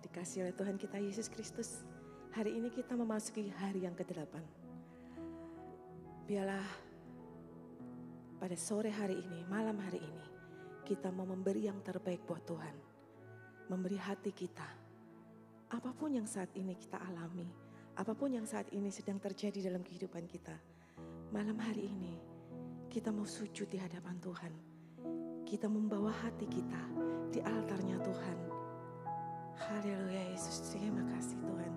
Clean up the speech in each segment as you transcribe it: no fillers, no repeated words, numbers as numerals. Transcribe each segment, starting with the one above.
dikasihi oleh Tuhan kita Yesus Kristus, hari ini kita memasuki hari yang ke-8. Biarlah pada sore hari ini, malam hari ini, kita mau memberi yang terbaik buat Tuhan. Memberi hati kita. Apapun yang saat ini kita alami, apapun yang saat ini sedang terjadi dalam kehidupan kita, malam hari ini kita mau sujud di hadapan Tuhan. Kita membawa hati kita di altarnya Tuhan. Haleluya Yesus, terima kasih Tuhan.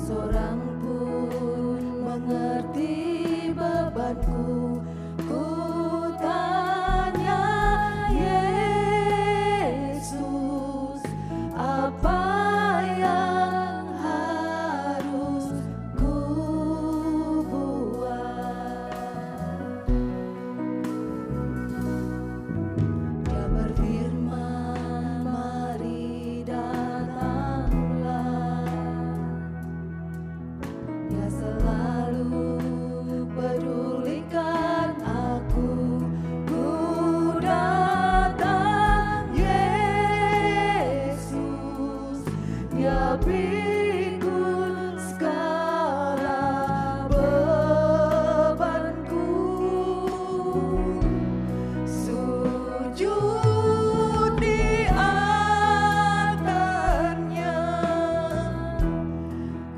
Seorang pun mengerti bebanku. Ku tanya Yesus, apa yang harus ku buat? Dia berfirman, mari datanglah. Dia selalu pedulikan aku. Ku datang Yesus, Dia pikul segala bebanku. Sujud di altarnya,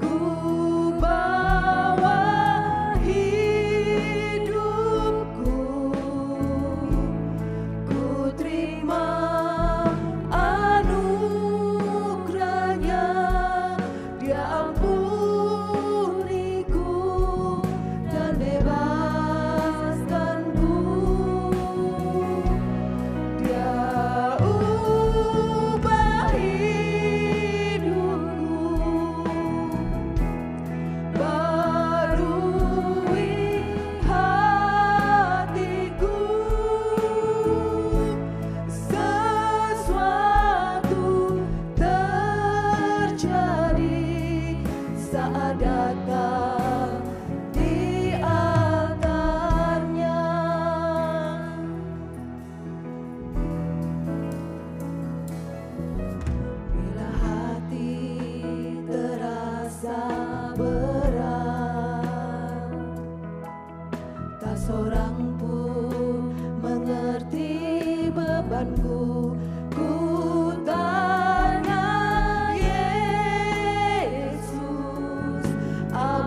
ku bawa hidupku. Ku terima anugerahnya, Dia ampuniku dan bebaskanku. Dia ubah hidupku, barui hatiku. Sesuatu terjadi saat datang di altarnya. Bila hati terasa berat, tak seorang pun mengerti bebanku. Ku tanya Yesus, apa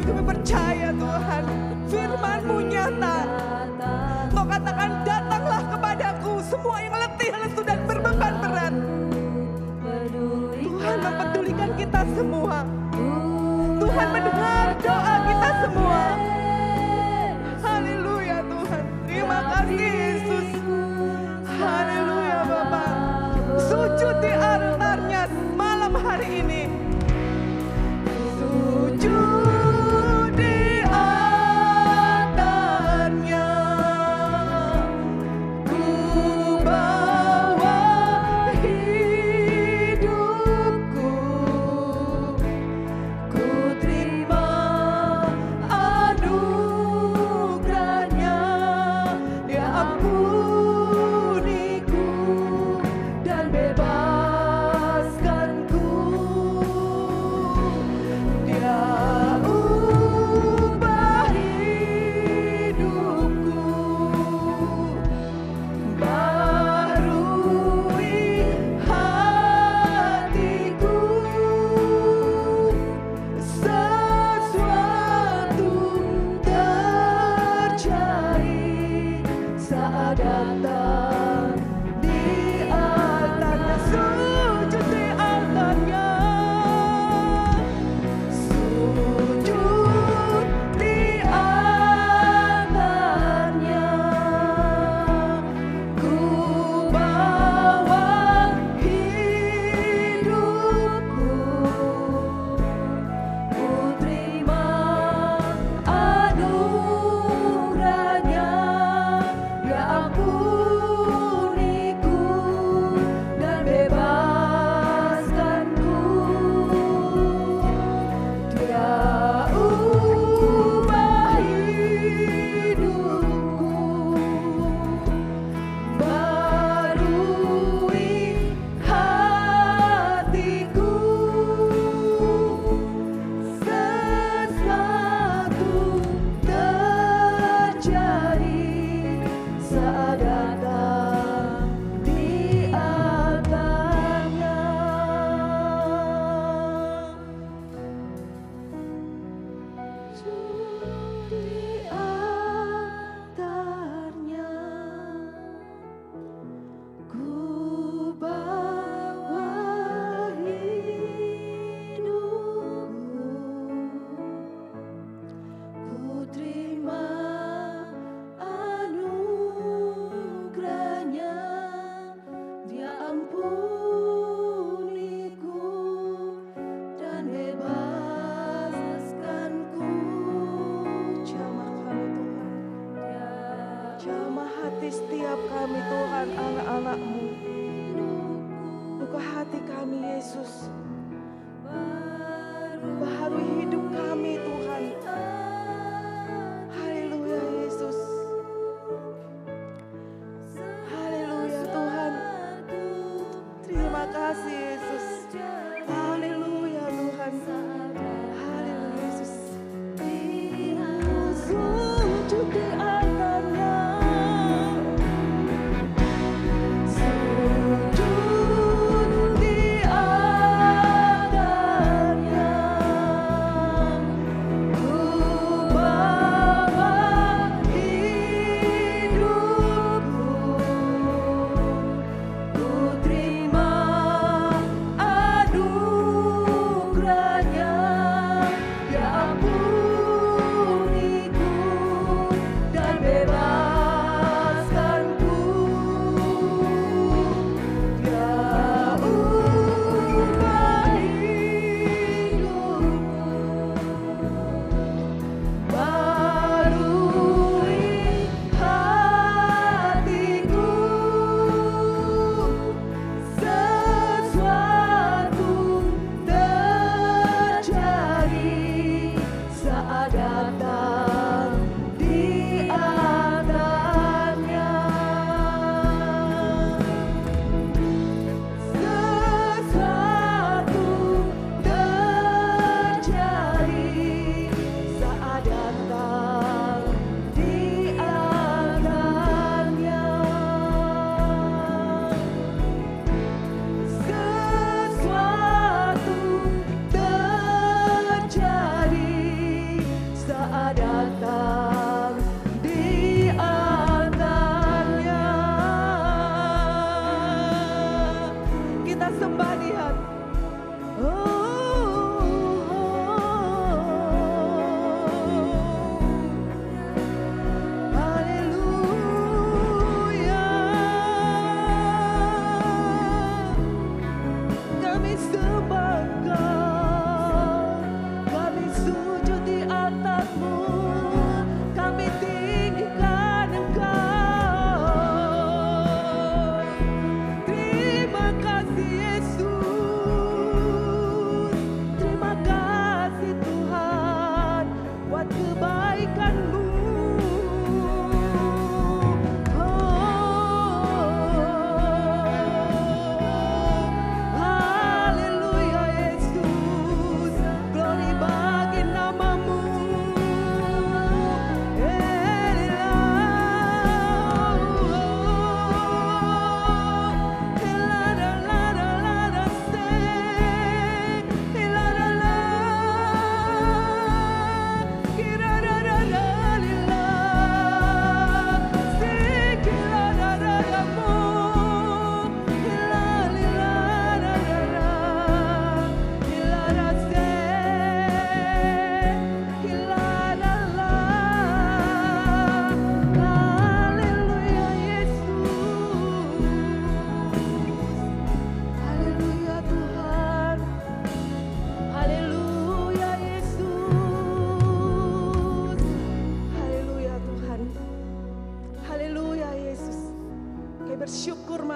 Kami percaya Tuhan, firman-Mu nyata. Kau katakan, datanglah kepadaku semua yang letih, lesu dan berbeban berat. Tuhan mempedulikan kita semua. Tuhan mendengar doa kita semua. Haleluya Tuhan. Terima kasih Yesus. Haleluya Bapa. Sujud di altarnya malam hari ini. Sujud di altarnya. Ku bawa hidupku. Ku terima anugerahnya. Dia ampuniku dan bebaskanku. Dia ubah hidupku. Barui hatiku. Sesuatu terjadi saat datang di altarnya. Sujud di altarnya. Sujud di altarnya. Ku bawa hidupku. Ku terima anugerahnya. Dia ampuniku dan bebaskanku. Dia ubah hidupku. Barui hatiku. Sesuatu terjadi saat datang di altarnya. Di altarnya. Ku bawa hidupku. Ku terima anugerahnya. Dia ampuniku dan bebaskanku. Jamah kami Tuhan. Jamah hati setiap kami Tuhan, anak-anak-Mu. Buka hati kami Yesus. Baharui hidup kami Tuhan. Haleluya Yesus. Haleluya Tuhan. Terima kasih Yesus. Haleluya Tuhan. Haleluya Yesus. Sujud di altarnya. Sujud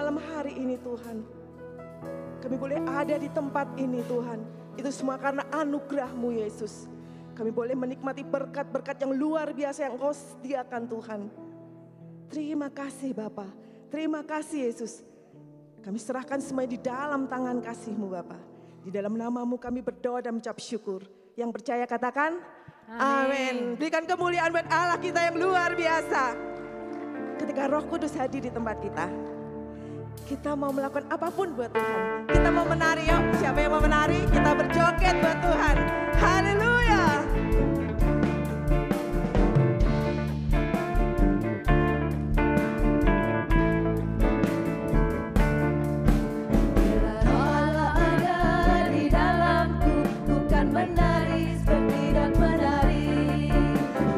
malam hari ini Tuhan. Kami boleh ada di tempat ini Tuhan. Itu semua karena anugerah-Mu Yesus. Kami boleh menikmati berkat-berkat yang luar biasa yang Engkau sediakan Tuhan. Terima kasih Bapa. Terima kasih Yesus. Kami serahkan semuanya di dalam tangan kasih-Mu Bapa. Di dalam nama-Mu kami berdoa dan mengucap syukur. Yang percaya katakan amin. Berikan kemuliaan buat Allah kita yang luar biasa. Ketika Roh Kudus hadir di tempat kita mau melakukan apapun buat Tuhan. Kita mau menari, yuk. Siapa yang mau menari? Kita berjoget buat Tuhan. Haleluya. Bila Roh Allah ada di dalamku, bukan menari seperti dan menari.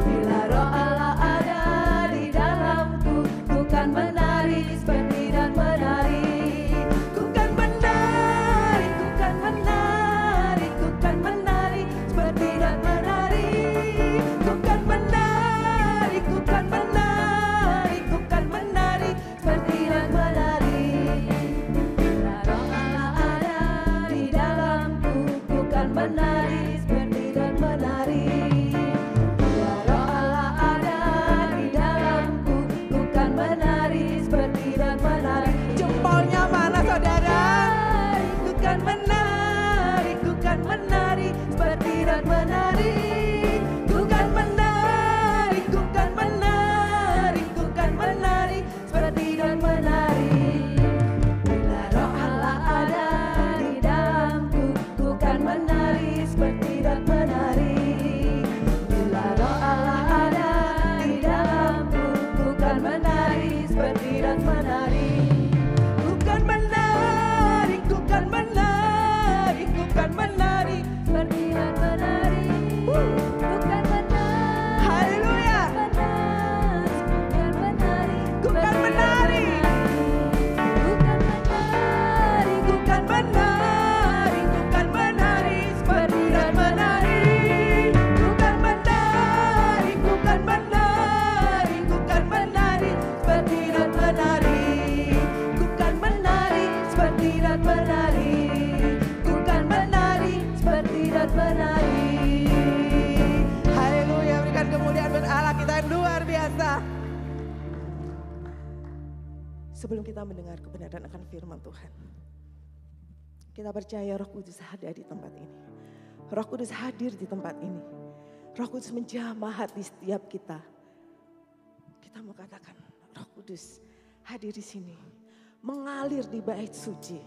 Bila Roh Allah ada di dalamku, bukan menari seperti dan menari. Ku kan menari, ku kan menari, ku kan menari seperti dan menari. Ku kan menari, ku kan menari, ku kan menari seperti dan menari. Bila Roh Allah ada di dalamku, bukan menari seperti dan menari. Bila Roh Allah ada di dalamku, bukan menari seperti dan menari. Jempolnya mana saudara? Ku kan menari, ku kan menari seperti dan menari. Ku kan menari, ku kan menari, ku kan menari seperti dan menari. Bila Roh Allah ada di dalamku, ku kan menari seperti dan menari. Bila Roh Allah ada di dalamku, ku kan menari seperti dan menari. Ku kan menari, ku kan menari, ku kan menari seperti dan menari. Ku kan menari, Haleluya. ku kan menari, Ku kan menari. ku kan menari, ku kan menari, ku kan menari seperti dan menari. Ku kan menari, ku kan menari, ku kan menari seperti dan menari. Ku kan menari seperti dan menari. Ku kan menari seperti dan menari. Haleluya, berikan kemuliaan buat Allah kita yang luar biasa. Sebelum kita mendengar kebenaran akan firman Tuhan, kita percaya Roh Kudus ada di tempat ini. Roh Kudus hadir di tempat ini. Roh Kudus menjamah hati setiap kita. Kita mau katakan, Roh Kudus hadir di sini, mengalir di bait suci.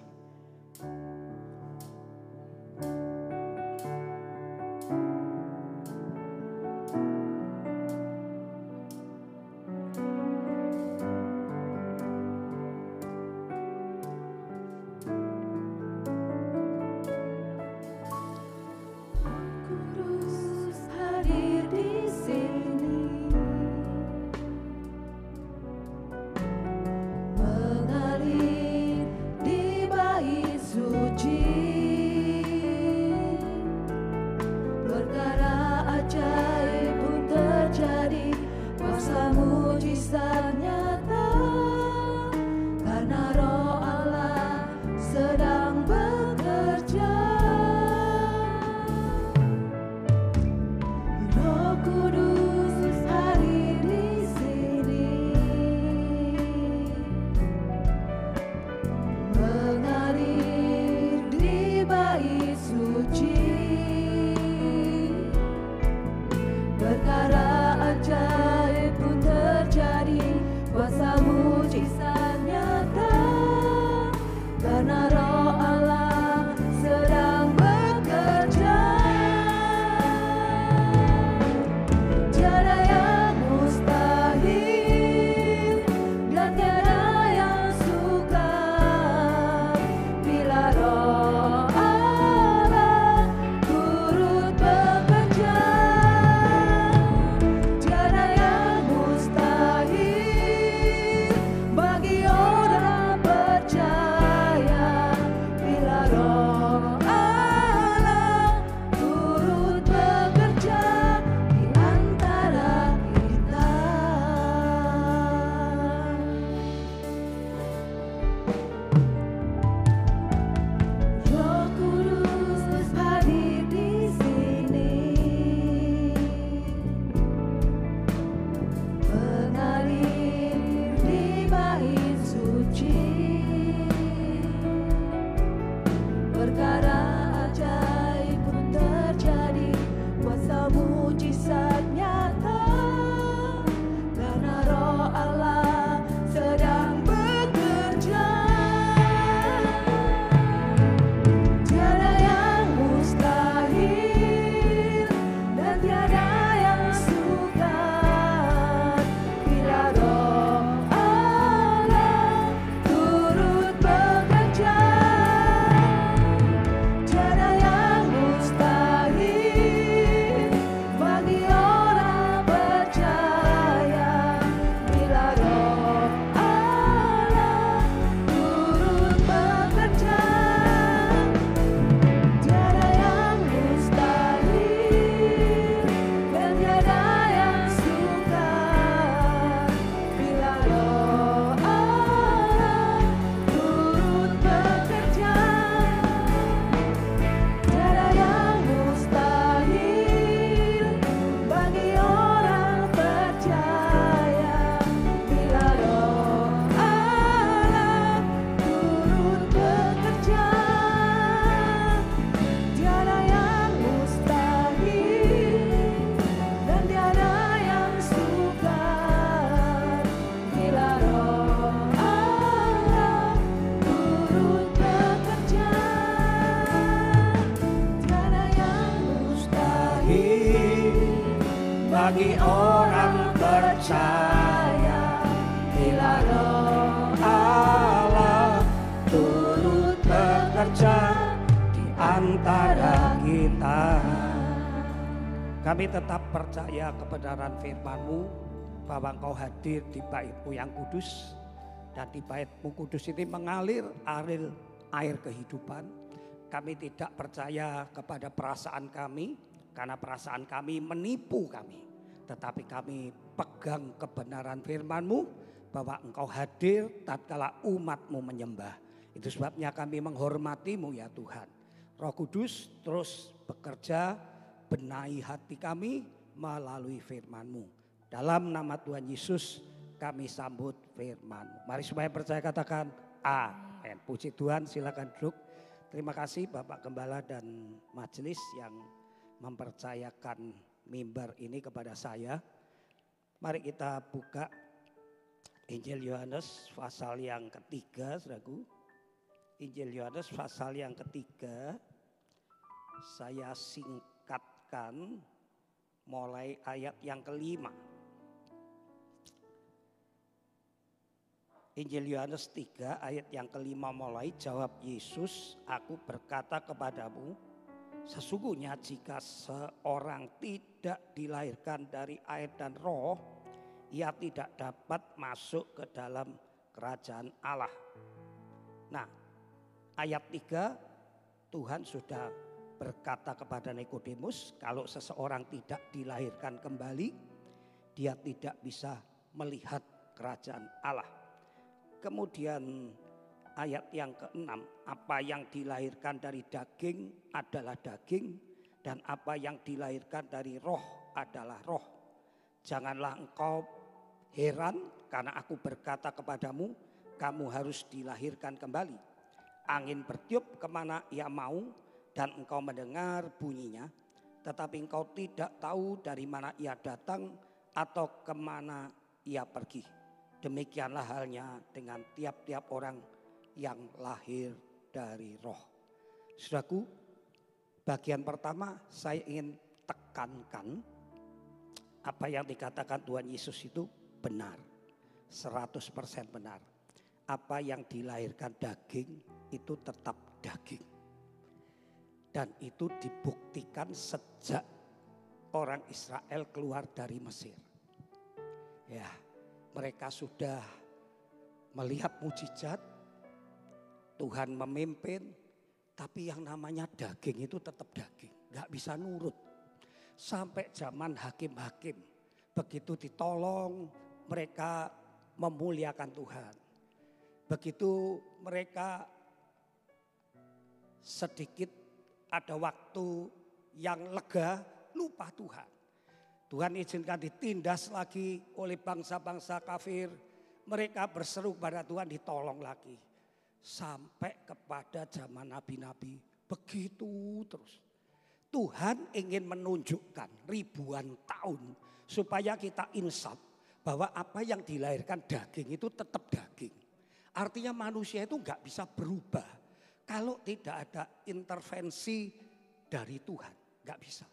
Kudus hadir di sini, mengalir di bait suci. Perkara ajaib pun terjadi, kuasa mujizat nyata, karena Roh Allah sedang bekerja. Roh Kudus hadir di sini, mengalir di bait suci. Perkara ajaib pun terjadi, kuasa mujizat nyata, karena Roh Allah sedang bekerja. Tiada yang mustahil dan tiada yang sukar bila Roh Allah turut bekerja. bagi orang percaya. Bila Roh Allah turut bekerja di antara kita. Kami tetap percaya kebenaran firman-Mu bahwa Engkau hadir di bait-Mu yang kudus. Dan di bait-Mu kudus ini mengalir air kehidupan. Kami tidak percaya kepada perasaan kami, karena perasaan kami menipu kami. Tetapi kami pegang kebenaran firman-Mu bahwa Engkau hadir tatkala umat-Mu menyembah. Itu sebabnya kami menghormati-Mu ya Tuhan. Roh Kudus terus bekerja, benahi hati kami melalui firman-Mu. Dalam nama Tuhan Yesus kami sambut firman-Mu. Mari supaya percaya katakan amin. Puji Tuhan, silakan duduk. Terima kasih Bapak Gembala dan majelis yang mempercayakan mimbar ini kepada saya. Mari kita buka Injil Yohanes pasal yang ketiga, saudaraku. Injil Yohanes pasal yang ketiga. Saya singkatkan mulai ayat yang kelima. Injil Yohanes 3 ayat yang kelima mulai, jawab Yesus, aku berkata kepadamu, sesungguhnya jika seorang tidak dilahirkan dari air dan roh, ia tidak dapat masuk ke dalam kerajaan Allah. Nah, ayat 3 Tuhan sudah berkata kepada Nikodemus, kalau seseorang tidak dilahirkan kembali, dia tidak bisa melihat kerajaan Allah. Kemudian ayat yang ke-6, apa yang dilahirkan dari daging adalah daging, dan apa yang dilahirkan dari roh adalah roh. Janganlah engkau heran karena aku berkata kepadamu, kamu harus dilahirkan kembali. Angin bertiup kemana ia mau dan engkau mendengar bunyinya, tetapi engkau tidak tahu dari mana ia datang atau kemana ia pergi. Demikianlah halnya dengan tiap-tiap orang yang lahir dari roh. Saudaraku, bagian pertama saya ingin tekankan apa yang dikatakan Tuhan Yesus itu benar. 100% benar. Apa yang dilahirkan daging itu tetap daging. Dan itu dibuktikan sejak orang Israel keluar dari Mesir. Ya, mereka sudah melihat mujizat, Tuhan memimpin, tapi yang namanya daging itu tetap daging, gak bisa nurut. Sampai zaman hakim-hakim, begitu ditolong mereka memuliakan Tuhan. Begitu mereka sedikit ada waktu yang lega, lupa Tuhan. Tuhan izinkan ditindas lagi oleh bangsa-bangsa kafir. Mereka berseru kepada Tuhan, ditolong lagi. Sampai kepada zaman nabi-nabi. Begitu terus. Tuhan ingin menunjukkan ribuan tahun supaya kita insaf bahwa apa yang dilahirkan daging itu tetap daging. Artinya manusia itu gak bisa berubah kalau tidak ada intervensi dari Tuhan. Gak bisa.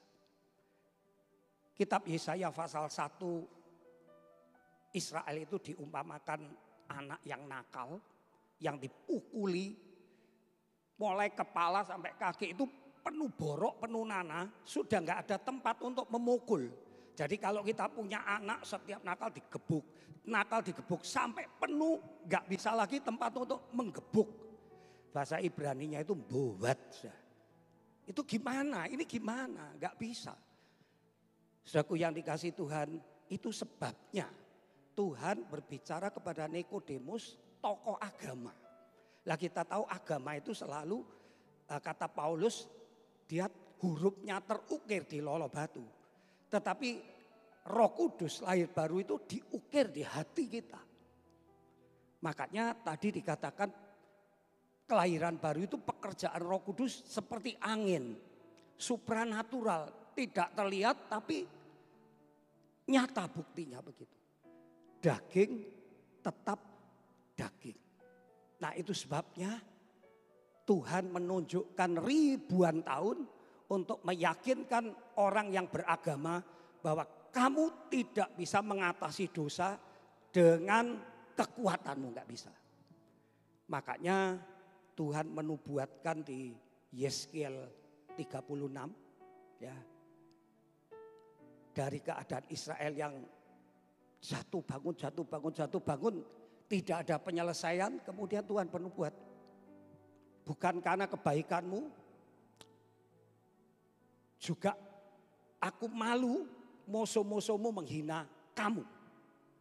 Kitab Yesaya pasal 1, Israel itu diumpamakan anak yang nakal, yang dipukuli, mulai kepala sampai kaki itu penuh borok, penuh nanah, sudah gak ada tempat untuk memukul. Jadi kalau kita punya anak setiap nakal digebuk sampai penuh, gak bisa lagi tempat untuk menggebuk. Bahasa Ibraninya itu bowat. Itu gimana? Ini gimana? Gak bisa. Saudaraku yang dikasihi Tuhan, itu sebabnya Tuhan berbicara kepada Nikodemus, tokoh agama. Lah kita tahu agama itu selalu, kata Paulus, dia hurufnya terukir di lolo batu. Tetapi Roh Kudus lahir baru itu diukir di hati kita. Makanya tadi dikatakan kelahiran baru itu pekerjaan Roh Kudus seperti angin, supranatural. Tidak terlihat tapi nyata buktinya begitu. Daging tetap daging. Nah itu sebabnya Tuhan menunjukkan ribuan tahun untuk meyakinkan orang yang beragama bahwa kamu tidak bisa mengatasi dosa dengan kekuatanmu, nggak bisa. Makanya Tuhan menubuatkan di Yeskiel 36 ya. Dari keadaan Israel yang jatuh bangun, tidak ada penyelesaian, kemudian Tuhan bernubuat. Bukan karena kebaikanmu, juga aku malu musuh-musuhmu menghina kamu.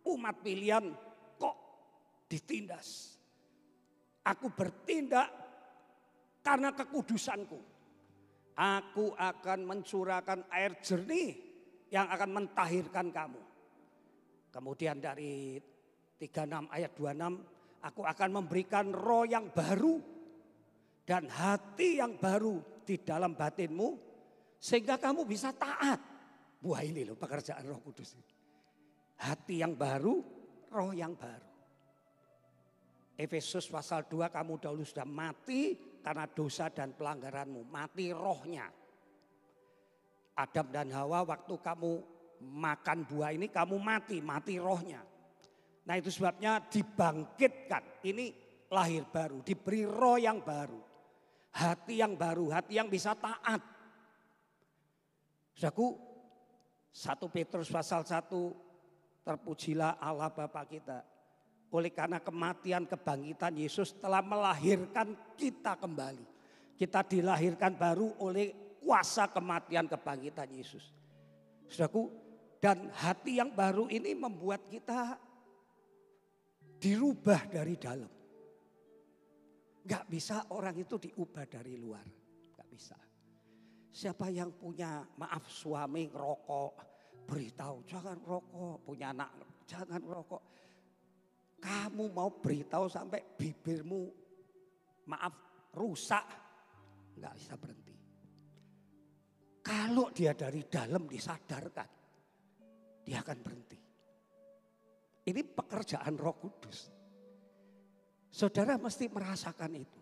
Umat pilihan kok ditindas. Aku bertindak karena kekudusanku. Aku akan mencurahkan air jernih yang akan mentahirkan kamu. Kemudian dari 36 ayat 26, aku akan memberikan roh yang baru dan hati yang baru di dalam batinmu sehingga kamu bisa taat. Wah, ini loh pekerjaan Roh Kudus. Hati yang baru, roh yang baru. Efesus pasal 2, kamu dahulu sudah mati karena dosa dan pelanggaranmu. Mati rohnya. Adam dan Hawa waktu kamu makan buah ini kamu mati rohnya. Nah itu sebabnya dibangkitkan. Ini lahir baru, diberi roh yang baru. Hati yang baru, hati yang bisa taat. Saudaraku, 1 Petrus pasal 1, terpujilah Allah Bapa kita. Oleh karena kematian kebangkitan Yesus telah melahirkan kita kembali. Kita dilahirkan baru oleh kuasa kematian kebangkitan Yesus. Saudaraku, dan hati yang baru ini membuat kita dirubah dari dalam. Gak bisa orang itu diubah dari luar. Gak bisa. Siapa yang punya, maaf, suami ngerokok, beritahu jangan rokok. Punya anak, jangan rokok. Kamu mau beritahu sampai bibirmu, maaf, rusak, nggak bisa berhenti. Kalau dia dari dalam disadarkan, dia akan berhenti. Ini pekerjaan Roh Kudus. Saudara mesti merasakan itu.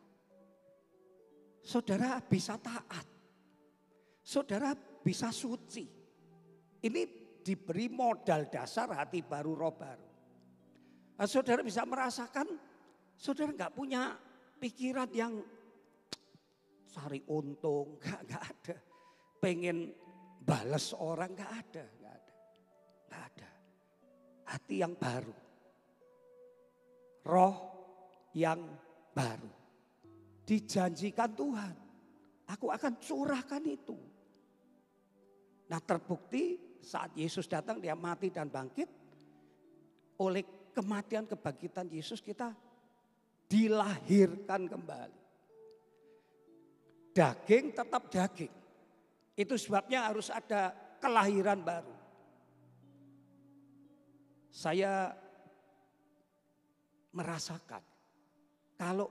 Saudara bisa taat. Saudara bisa suci. Ini diberi modal dasar hati baru, roh baru. Nah, saudara bisa merasakan, saudara nggak punya pikiran yang cari untung, nggak ada. Pengen balas orang, nggak ada. Hati yang baru, roh yang baru, dijanjikan Tuhan, aku akan curahkan itu. Nah terbukti saat Yesus datang, dia mati dan bangkit, oleh kematian kebangkitan Yesus kita dilahirkan kembali. Daging tetap daging. Itu sebabnya harus ada kelahiran baru. Saya merasakan kalau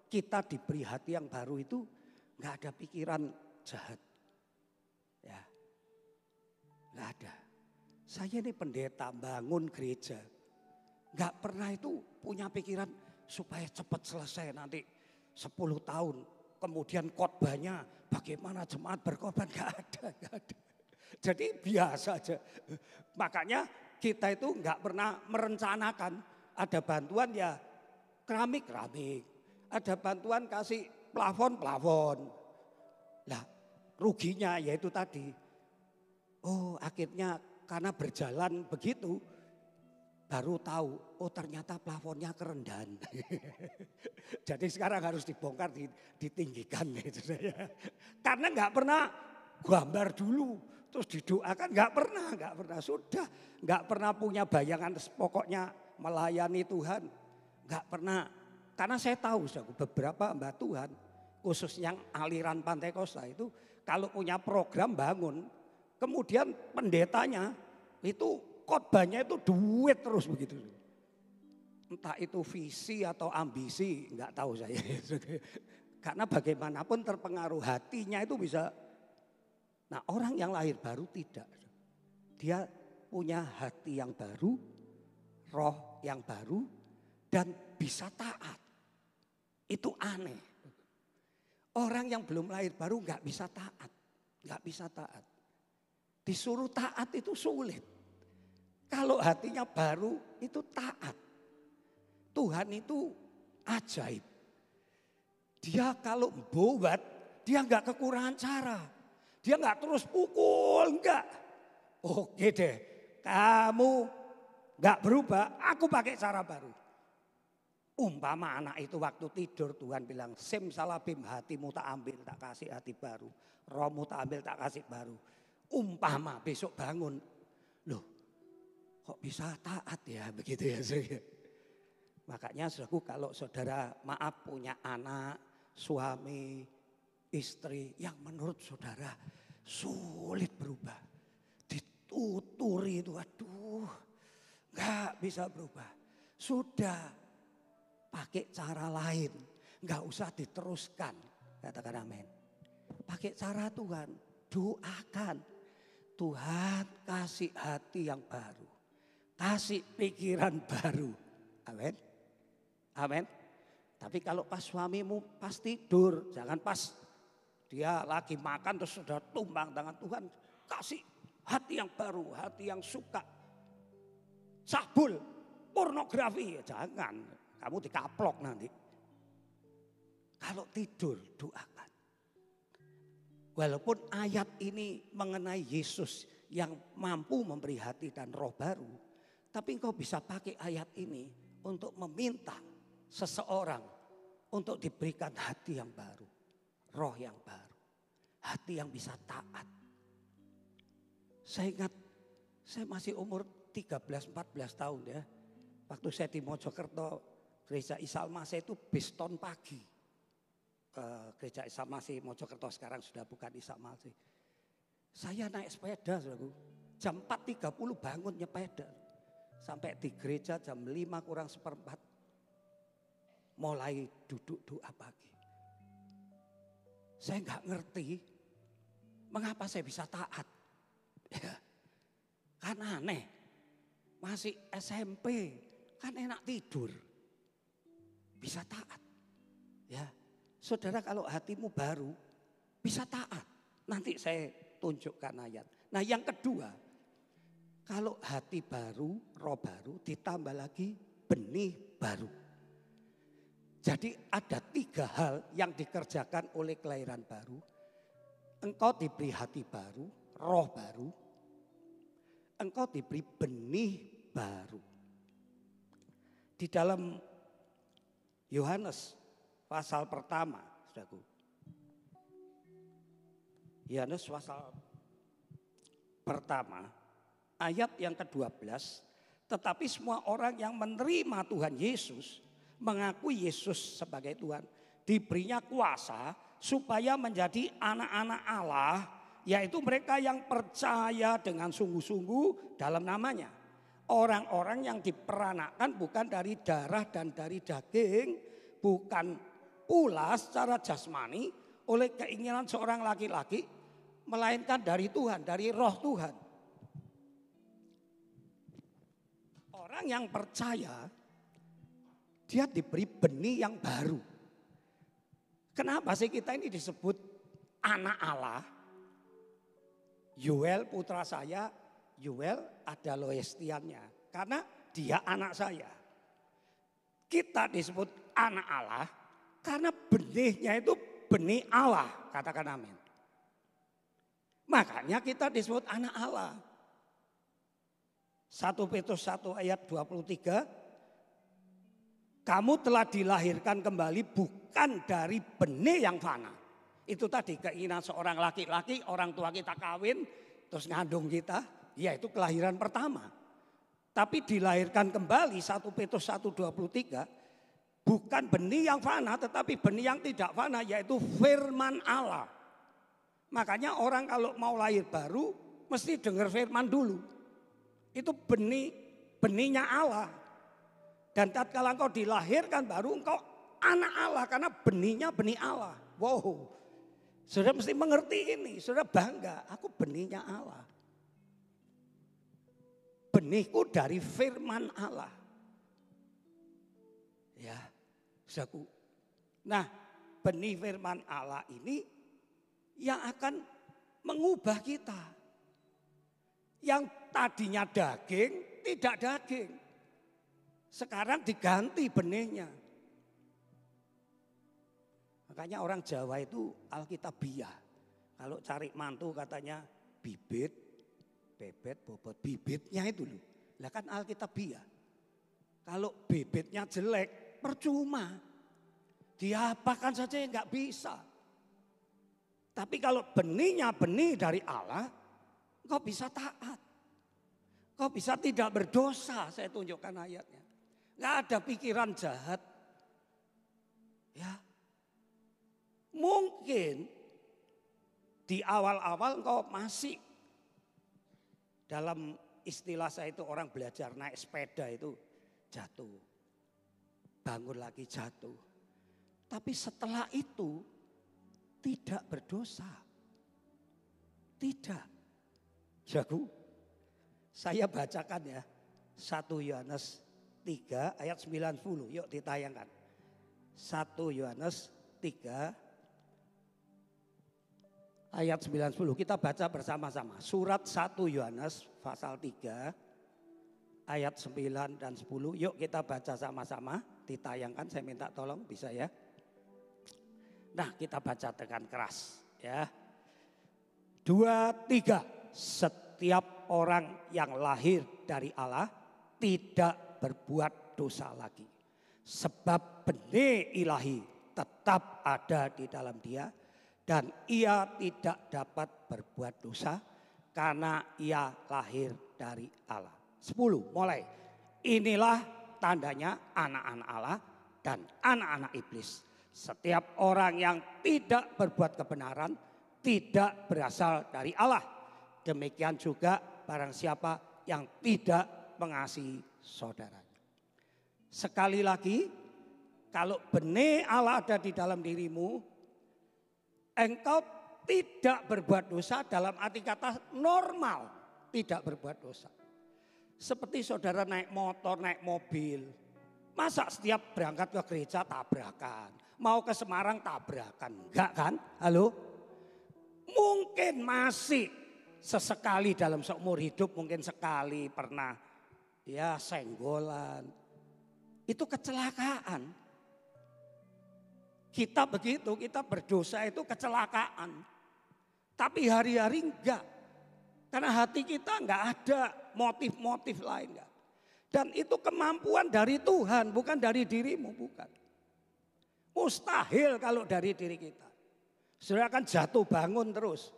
kita diberi hati yang baru itu nggak ada pikiran jahat. Ya. Nggak ada. Saya ini pendeta bangun gereja. Nggak pernah itu punya pikiran supaya cepat selesai nanti 10 tahun. Kemudian khotbahnya bagaimana jemaat berkorban, nggak ada. Jadi biasa aja. Makanya kita itu nggak pernah merencanakan ada bantuan ya keramik. Ada bantuan kasih plafon. Nah ruginya yaitu tadi. Oh akhirnya karena berjalan begitu baru tahu, oh ternyata plafonnya kerendahan. Jadi sekarang harus dibongkar, ditinggikan gitu saya. Karena nggak pernah gambar dulu, terus didoakan nggak pernah. Sudah nggak pernah punya bayangan pokoknya melayani Tuhan, nggak pernah. Karena saya tahu beberapa hamba Tuhan, khususnya yang aliran Pantai Kosta itu, kalau punya program bangun, kemudian pendetanya itu khotbahnya itu duit terus begitu. Entah itu visi atau ambisi, nggak tahu saya. Karena bagaimanapun terpengaruh hatinya itu bisa. Nah orang yang lahir baru tidak. Dia punya hati yang baru, roh yang baru, dan bisa taat. Itu aneh. Orang yang belum lahir baru nggak bisa taat. Disuruh taat itu sulit. Kalau hatinya baru itu taat. Tuhan itu ajaib. Dia kalau buat, dia nggak kekurangan cara. Dia nggak terus pukul, enggak. Oke deh, kamu nggak berubah, aku pakai cara baru. Umpama anak itu waktu tidur Tuhan bilang, simsalabim, hatimu tak ambil, tak kasih hati baru. Rohmu tak ambil, tak kasih baru. Umpama besok bangun, loh kok bisa taat ya begitu ya saudara. Makanya saudaraku, kalau saudara maaf punya anak, suami, istri yang menurut saudara sulit berubah. Dituturi itu, aduh gak bisa berubah. Sudah pakai cara lain, gak usah diteruskan. Katakan amin. Pakai cara Tuhan, doakan. Tuhan kasih hati yang baru. Kasih pikiran baru. Amin. Amin. Tapi kalau pas suamimu pas tidur, jangan pas dia lagi makan terus sudah tumbang tangan. Tuhan kasih hati yang baru, hati yang suka cabul, pornografi. Jangan, kamu dikaplok nanti. Kalau tidur doakan. Walaupun ayat ini mengenai Yesus yang mampu memberi hati dan roh baru, tapi engkau bisa pakai ayat ini untuk meminta seseorang untuk diberikan hati yang baru, roh yang baru, hati yang bisa taat. Saya ingat, saya masih umur 13-14 tahun ya. Waktu saya di Mojokerto, gereja Isa Al-Masih itu biston pagi. Gereja Isa Al-Masih Mojokerto sekarang sudah bukan Isa Al-Masih. Saya naik sepeda, saudaraku. Jam 4.30 bangun nyepeda. Sampai di gereja jam 5:45 mulai duduk doa pagi. Saya nggak ngerti mengapa saya bisa taat. Ya, kan aneh. Masih SMP kan enak tidur. Bisa taat. Ya, saudara kalau hatimu baru bisa taat. Nanti saya tunjukkan ayat. Nah yang kedua, kalau hati baru, roh baru, ditambah lagi benih baru. Jadi ada 3 hal yang dikerjakan oleh kelahiran baru. Engkau diberi hati baru, roh baru. Engkau diberi benih baru. Di dalam Yohanes pasal pertama, saudaraku. Yohanes pasal pertama. Ayat yang ke-12, tetapi semua orang yang menerima Tuhan Yesus, mengakui Yesus sebagai Tuhan, diberinya kuasa supaya menjadi anak-anak Allah, yaitu mereka yang percaya dengan sungguh-sungguh dalam namanya. Orang-orang yang diperanakkan bukan dari darah dan dari daging, bukan pula secara jasmani oleh keinginan seorang laki-laki, melainkan dari Tuhan, dari roh Tuhan. Orang yang percaya, dia diberi benih yang baru. Kenapa sih kita ini disebut anak Allah? Yoel putra saya, Yoel ada Loestiannya. Karena dia anak saya. Kita disebut anak Allah karena benihnya itu benih Allah. Katakan amin. Makanya kita disebut anak Allah. 1 Petrus 1 ayat 23. Kamu telah dilahirkan kembali bukan dari benih yang fana. Itu tadi keinginan seorang laki-laki, orang tua kita kawin, terus ngandung kita. Ya itu kelahiran pertama. Tapi dilahirkan kembali 1 Petrus 1:23. Bukan benih yang fana tetapi benih yang tidak fana, yaitu firman Allah. Makanya orang kalau mau lahir baru mesti dengar firman dulu. Itu benihnya Allah. Dan tatkala engkau dilahirkan baru engkau anak Allah karena benihnya benih Allah. Wow. Saudara mesti mengerti ini, saudara bangga, aku benihnya Allah. Benihku dari firman Allah. Ya, saudaraku. Nah, benih firman Allah ini yang akan mengubah kita. Yang tadinya daging tidak daging. Sekarang diganti benihnya. Makanya orang Jawa itu alkitabiah. Kalau cari mantu katanya bibit, bebet, bobot. Bibitnya itu loh. Lah kan alkitabiah. Kalau bibitnya jelek, percuma. Diapakan saja nggak bisa. Tapi kalau benihnya benih dari Allah, kau bisa taat. Kau bisa tidak berdosa, saya tunjukkan ayatnya. Nggak ada pikiran jahat. Ya, mungkin di awal-awal kau masih dalam istilah saya itu orang belajar naik sepeda itu jatuh. Bangun lagi jatuh. Tapi setelah itu tidak berdosa. Tidak. Jago. Saya bacakan ya. 1 Yohanes 3 ayat 90. Yuk ditayangkan. 1 Yohanes 3 ayat 90. Kita baca bersama-sama. Surat 1 Yohanes pasal 3 ayat 9 dan 10. Yuk kita baca sama-sama. Ditayangkan, saya minta tolong bisa ya. Nah kita baca dengan keras ya. 2, 3. Setiap orang yang lahir dari Allah tidak berbuat dosa lagi. Sebab benih ilahi tetap ada di dalam dia. Dan ia tidak dapat berbuat dosa karena ia lahir dari Allah. 10 mulai. Inilah tandanya anak-anak Allah dan anak-anak iblis. Setiap orang yang tidak berbuat kebenaran tidak berasal dari Allah. Demikian juga barang siapa yang tidak mengasihi saudaranya. Sekali lagi, kalau benih Allah ada di dalam dirimu, engkau tidak berbuat dosa dalam arti kata normal, tidak berbuat dosa. Seperti saudara naik motor, naik mobil. Masa setiap berangkat ke gereja tabrakan? Mau ke Semarang tabrakan? Enggak kan? Halo? Mungkin masih sesekali dalam seumur hidup, mungkin sekali pernah ya senggolan. Itu kecelakaan. Kita begitu, kita berdosa itu kecelakaan. Tapi hari-hari enggak. Karena hati kita enggak ada motif-motif lain. Enggak. Dan itu kemampuan dari Tuhan, bukan dari dirimu, bukan. Mustahil kalau dari diri kita. Saudara akan jatuh bangun terus.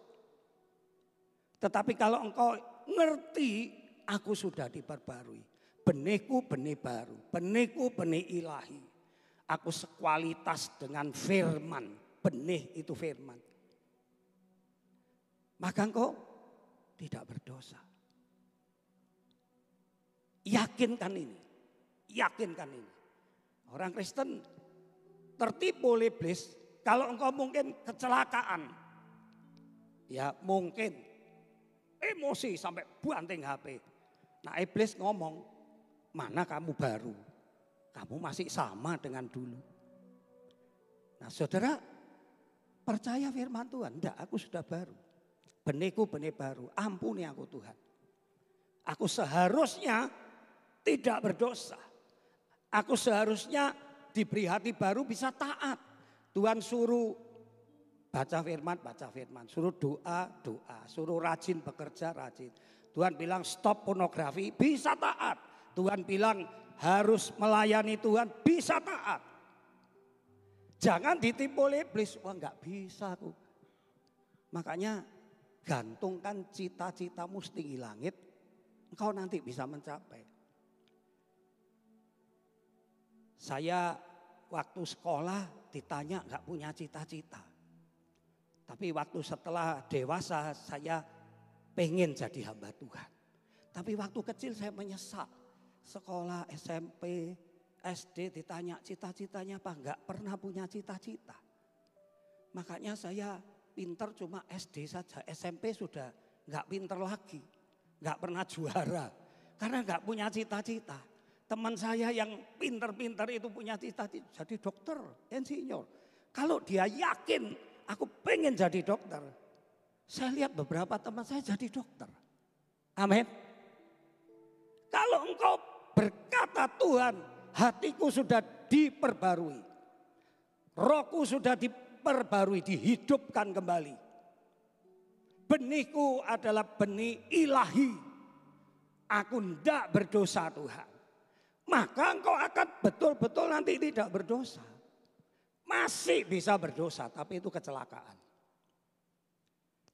Tetapi kalau engkau ngerti, aku sudah diperbarui. Benihku benih baru, benihku benih ilahi. Aku sekualitas dengan firman, benih itu firman. Maka engkau tidak berdosa. Yakinkan ini, yakinkan ini. Orang Kristen tertipu oleh iblis kalau engkau mungkin kecelakaan. Ya mungkin emosi sampai banting HP. Nah iblis ngomong, mana kamu baru? Kamu masih sama dengan dulu. Nah saudara percaya firman Tuhan? Enggak, aku sudah baru. Benihku benih baru, ampuni aku Tuhan. Aku seharusnya tidak berdosa. Aku seharusnya diberi hati baru bisa taat. Tuhan suruh baca firman. Suruh doa. Suruh rajin bekerja, rajin. Tuhan bilang stop pornografi, bisa taat. Tuhan bilang harus melayani Tuhan, bisa taat. Jangan ditipu oleh iblis, wah enggak bisa aku. Makanya gantungkan cita-citamu setinggi langit, engkau nanti bisa mencapai. Saya waktu sekolah ditanya enggak punya cita-cita. Tapi waktu setelah dewasa saya pengen jadi hamba Tuhan. Tapi waktu kecil saya menyesal. Sekolah, SMP, SD ditanya cita-citanya apa? Enggak pernah punya cita-cita. Makanya saya pinter cuma SD saja. SMP sudah enggak pinter lagi. Enggak pernah juara. Karena enggak punya cita-cita. Teman saya yang pinter-pinter itu punya cita-cita. Jadi dokter, insinyur. Kalau dia yakin aku pengen jadi dokter. Saya lihat beberapa teman saya jadi dokter. Amin. Kalau Kalau engkau berkata Tuhan, hatiku sudah diperbarui. Rohku sudah diperbarui, dihidupkan kembali. Benihku adalah benih ilahi. Aku tidak berdosa Tuhan. Maka engkau akan betul-betul nanti tidak berdosa. Masih bisa berdosa, tapi itu kecelakaan.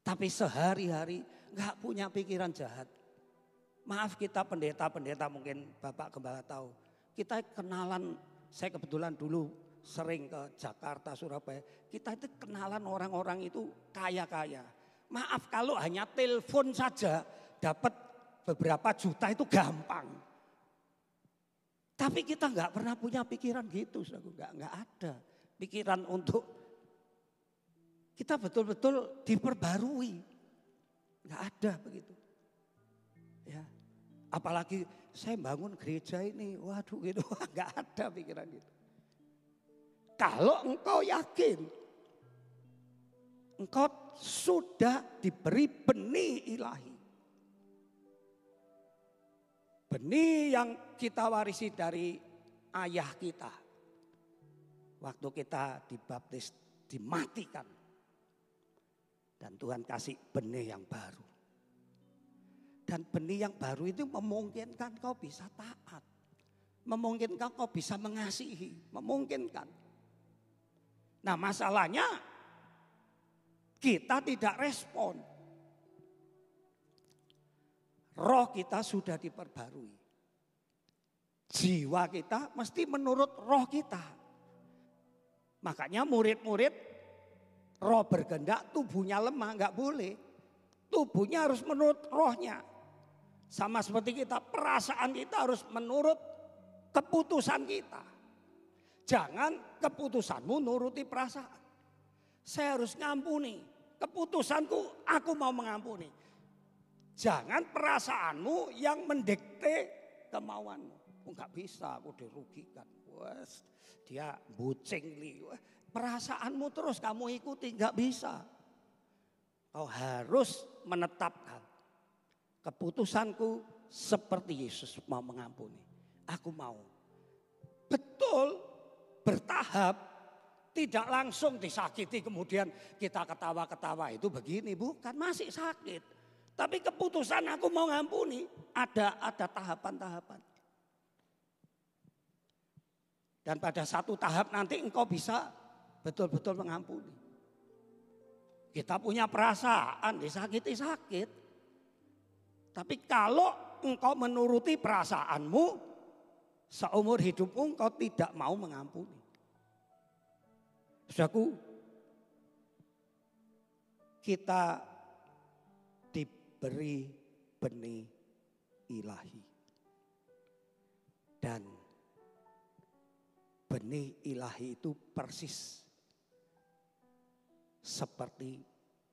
Tapi sehari-hari gak punya pikiran jahat. Maaf kita pendeta-pendeta, mungkin Bapak Gembala tahu. Kita kenalan, saya kebetulan dulu sering ke Jakarta, Surabaya. Kita itu kenalan orang-orang itu kaya-kaya. Maaf kalau hanya telepon saja dapat beberapa juta itu gampang. Tapi kita nggak pernah punya pikiran gitu, nggak ada pikiran untuk kita betul-betul diperbarui, nggak ada begitu. Ya, apalagi saya bangun gereja ini, waduh gitu, nggak ada pikiran gitu. Kalau engkau yakin, engkau sudah diberi benih ilahi. Benih yang kita warisi dari ayah kita. Waktu kita dibaptis, dimatikan. Dan Tuhan kasih benih yang baru. Dan benih yang baru itu memungkinkan kau bisa taat. Memungkinkan kau bisa mengasihi. Memungkinkan. Nah masalahnya kita tidak respon. Roh kita sudah diperbarui. Jiwa kita mesti menurut roh kita. Makanya murid-murid roh berkehendak, tubuhnya lemah, enggak boleh. Tubuhnya harus menurut rohnya. Sama seperti kita, perasaan kita harus menurut keputusan kita. Jangan keputusanmu nuruti perasaan. Saya harus ngampuni. Keputusanku, aku mau mengampuni. Jangan perasaanmu yang mendikte kemauanmu. Enggak bisa, aku dirugikan. Wes, dia bucing li. Perasaanmu terus kamu ikuti, enggak bisa. Kau harus menetapkan keputusanku seperti Yesus mau mengampuni. Aku mau. Betul, bertahap, tidak langsung disakiti kemudian kita ketawa-ketawa itu begini, bukan, masih sakit. Tapi keputusan aku mau ngampuni, ada tahapan-tahapan. Dan pada satu tahap nanti engkau bisa betul-betul mengampuni. Kita punya perasaan, disakiti sakit. Tapi kalau engkau menuruti perasaanmu, seumur hidupmu engkau tidak mau mengampuni. Saudaraku, kita diberi benih ilahi. Dan benih ilahi itu persis seperti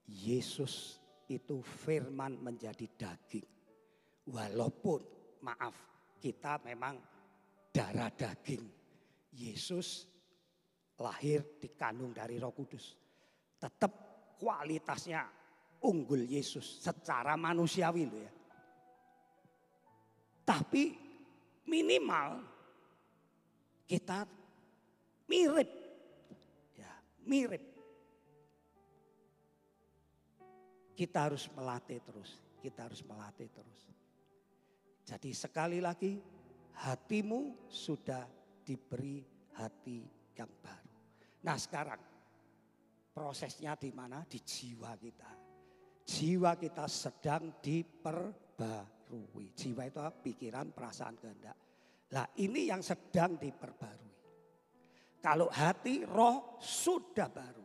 Yesus itu firman menjadi daging. Walaupun maaf kita memang darah daging. Yesus lahir dikandung dari Roh Kudus. Tetap kualitasnya unggul Yesus secara manusiawi loh ya. Tapi minimal kita mirip. Ya, mirip. Kita harus melatih terus. Kita harus melatih terus. Jadi sekali lagi hatimu sudah diberi hati yang baru. Nah sekarang prosesnya di mana? Di jiwa kita. Jiwa kita sedang diperbarui. Jiwa itu pikiran, perasaan, kehendak. Nah ini yang sedang diperbarui. Kalau hati, roh sudah baru.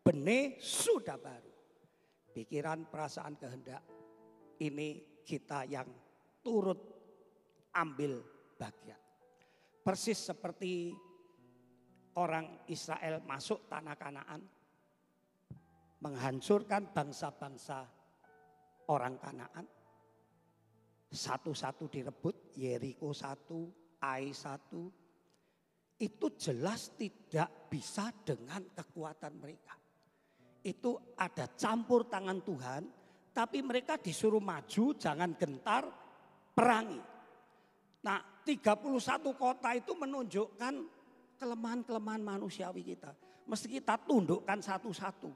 Benih sudah baru. Pikiran, perasaan, kehendak. Ini kita yang turut ambil bagian. Persis seperti orang Israel masuk tanah Kanaan. Menghancurkan bangsa-bangsa orang Kanaan. Satu-satu direbut, Yeriko 1, Ai 1. Itu jelas tidak bisa dengan kekuatan mereka. Itu ada campur tangan Tuhan, tapi mereka disuruh maju, jangan gentar, perangi. Nah 31 kota itu menunjukkan kelemahan-kelemahan manusiawi kita. Mesti kita tundukkan satu-satu.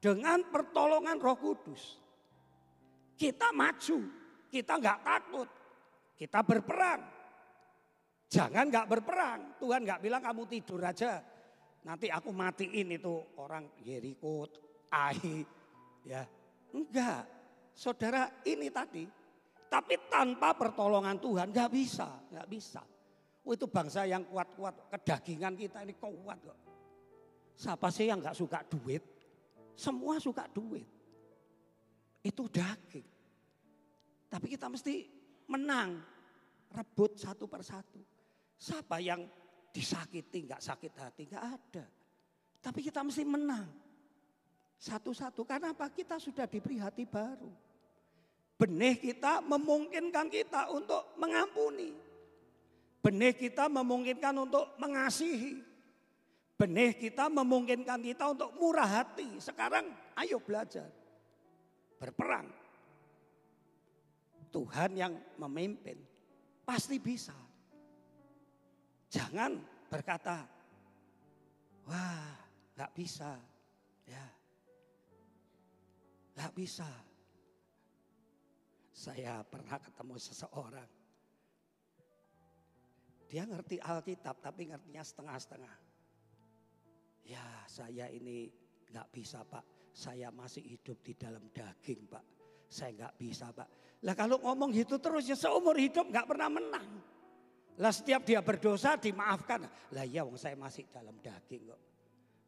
Dengan pertolongan Roh Kudus. Kita maju, kita nggak takut. Kita berperang. Jangan nggak berperang. Tuhan nggak bilang kamu tidur aja. Nanti aku matiin itu orang Yeriko, Ai. Ya, enggak. Saudara ini tadi. Tapi tanpa pertolongan Tuhan nggak bisa, nggak bisa. Oh, itu bangsa yang kuat-kuat, kedagingan kita ini kuat kok. Siapa sih yang nggak suka duit? Semua suka duit. Itu daging. Tapi kita mesti menang, rebut satu persatu. Siapa yang disakiti nggak sakit hati? Nggak ada. Tapi kita mesti menang satu-satu. Karena apa? Kita sudah diberi hati baru. Benih kita memungkinkan kita untuk mengampuni. Benih kita memungkinkan untuk mengasihi. Benih kita memungkinkan kita untuk murah hati. Sekarang ayo belajar. Berperang. Tuhan yang memimpin. Pasti bisa. Jangan berkata, wah gak bisa. Ya, gak bisa. Saya pernah ketemu seseorang. Dia ngerti Alkitab tapi ngertinya setengah-setengah. Ya saya ini gak bisa Pak. Saya masih hidup di dalam daging Pak. Saya gak bisa Pak. Lah kalau ngomong gitu terus ya seumur hidup gak pernah menang. Lah setiap dia berdosa dimaafkan. Lah ya wong saya masih dalam daging kok.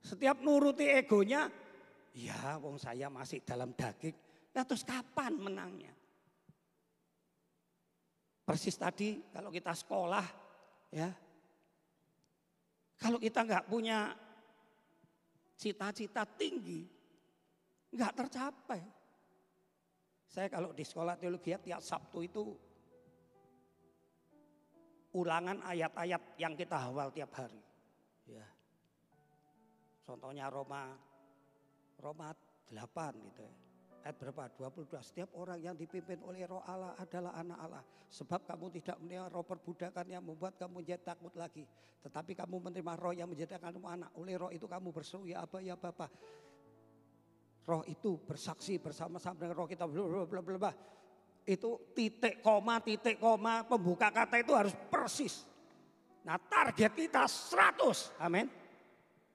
Setiap nuruti egonya. Ya wong saya masih dalam daging. Lah terus kapan menangnya? Persis tadi kalau kita sekolah ya. Kalau kita nggak punya cita-cita tinggi, nggak tercapai. Saya kalau di sekolah teologi tiap Sabtu itu ulangan ayat-ayat yang kita hafal tiap hari. Ya. Contohnya Roma 8 gitu ya. Ayat berapa? 22. Setiap orang yang dipimpin oleh Roh Allah adalah anak Allah. Sebab kamu tidak menerima roh perbudakan yang membuat kamu menjadi takut lagi. Tetapi kamu menerima roh yang menjadikan kamu anak. Oleh roh itu kamu berseru ya Aba ya Bapa. Roh itu bersaksi bersama-sama dengan roh kita. Blablabla. Itu titik koma pembuka kata itu harus persis. Nah target kita 100. Amin.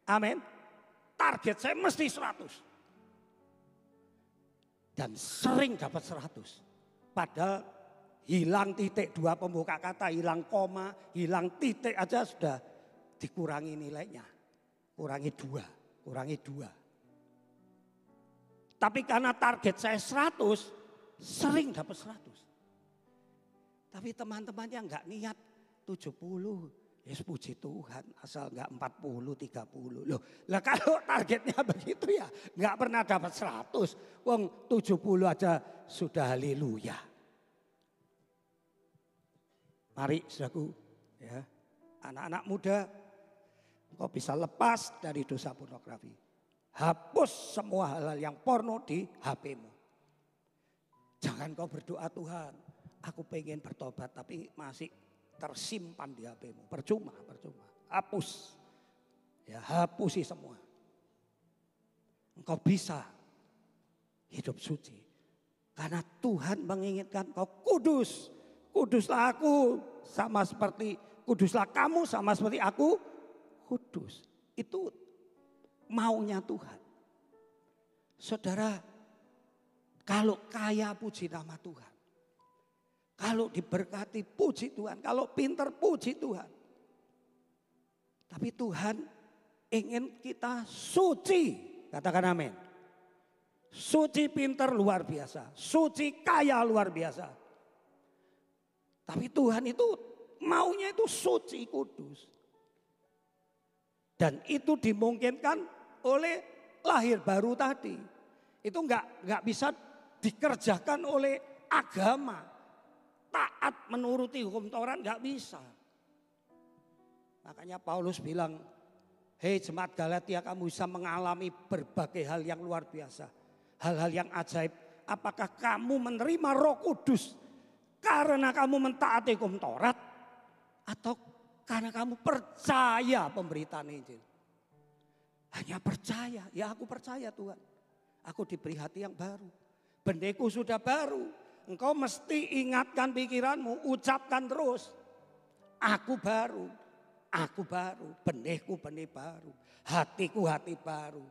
Amin. Target saya mesti 100. Dan sering dapat 100. Padahal hilang titik 2 pembuka kata, hilang koma, hilang titik aja sudah dikurangi nilainya. Kurangi 2. Tapi karena target saya 100, sering dapat 100. Tapi teman-temannya enggak niat 70. Ya puji Tuhan asal enggak 40, 30. Loh, lah kalau targetnya begitu ya enggak pernah dapat 100. Wong 70 aja sudah haleluya. Mari saudaraku ya. Anak-anak muda kau bisa lepas dari dosa pornografi. Hapus semua hal-hal yang porno di HP-mu. Jangan kau berdoa Tuhan, aku pengen bertobat tapi masih tersimpan di HP-mu. Percuma. Hapus. Ya, hapusi semua. Engkau bisa hidup suci. Karena Tuhan menginginkan kau kudus. Kuduslah aku sama seperti, kuduslah kamu sama seperti aku kudus. Itu maunya Tuhan. Saudara, kalau kaya puji nama Tuhan. Kalau diberkati puji Tuhan, kalau pintar puji Tuhan. Tapi Tuhan ingin kita suci, katakan amin. Suci pintar luar biasa, suci kaya luar biasa. Tapi Tuhan itu maunya itu suci kudus. Dan itu dimungkinkan oleh lahir baru tadi. Itu enggak bisa dikerjakan oleh agama. Taat menuruti hukum Taurat enggak bisa. Makanya Paulus bilang, hei jemaat Galatia, kamu bisa mengalami berbagai hal yang luar biasa. Hal-hal yang ajaib. Apakah kamu menerima Roh Kudus karena kamu mentaati hukum Taurat? Atau karena kamu percaya pemberitaan Injil? Hanya percaya, ya aku percaya Tuhan. Aku diberi hati yang baru. Bendeku sudah baru. Engkau mesti ingatkan pikiranmu, ucapkan terus. Aku baru, bendeku benih baru. Hatiku hati baru.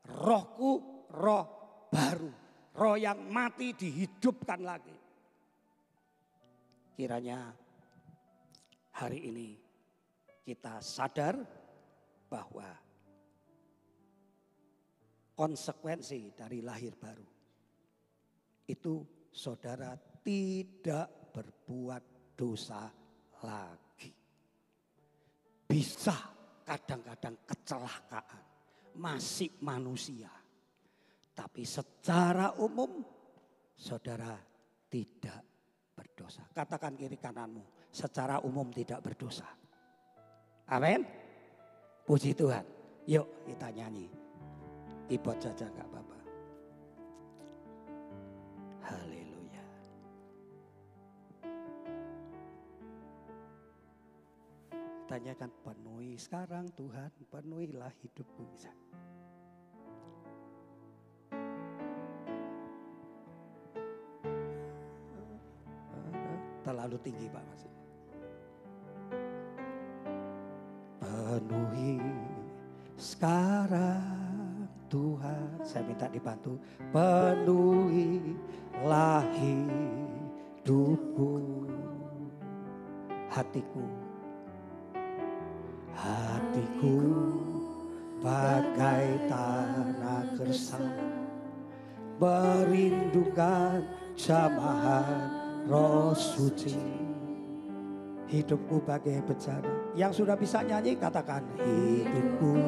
Rohku roh baru. Roh yang mati dihidupkan lagi. Kiranya hari ini kita sadar bahwa konsekuensi dari lahir baru itu saudara tidak berbuat dosa lagi. Bisa kadang-kadang kecelakaan, masih manusia. Tapi secara umum saudara tidak berdosa. Katakan kiri kananmu, secara umum tidak berdosa. Amin. Puji Tuhan. Yuk kita nyanyi. Keyboard saja gak apa-apa. Haleluya. Tanyakan, penuhi sekarang Tuhan, penuhilah hidupku. Bisa. Terlalu tinggi Pak masih. Penuhi sekarang Tuhan, saya minta dibantu. Penuhilah hidupku, hatiku bagai tanah gersang, merindukan jamahan Roh Suci. Hidupku bagai bejana. Yang sudah bisa nyanyi katakan, hidupku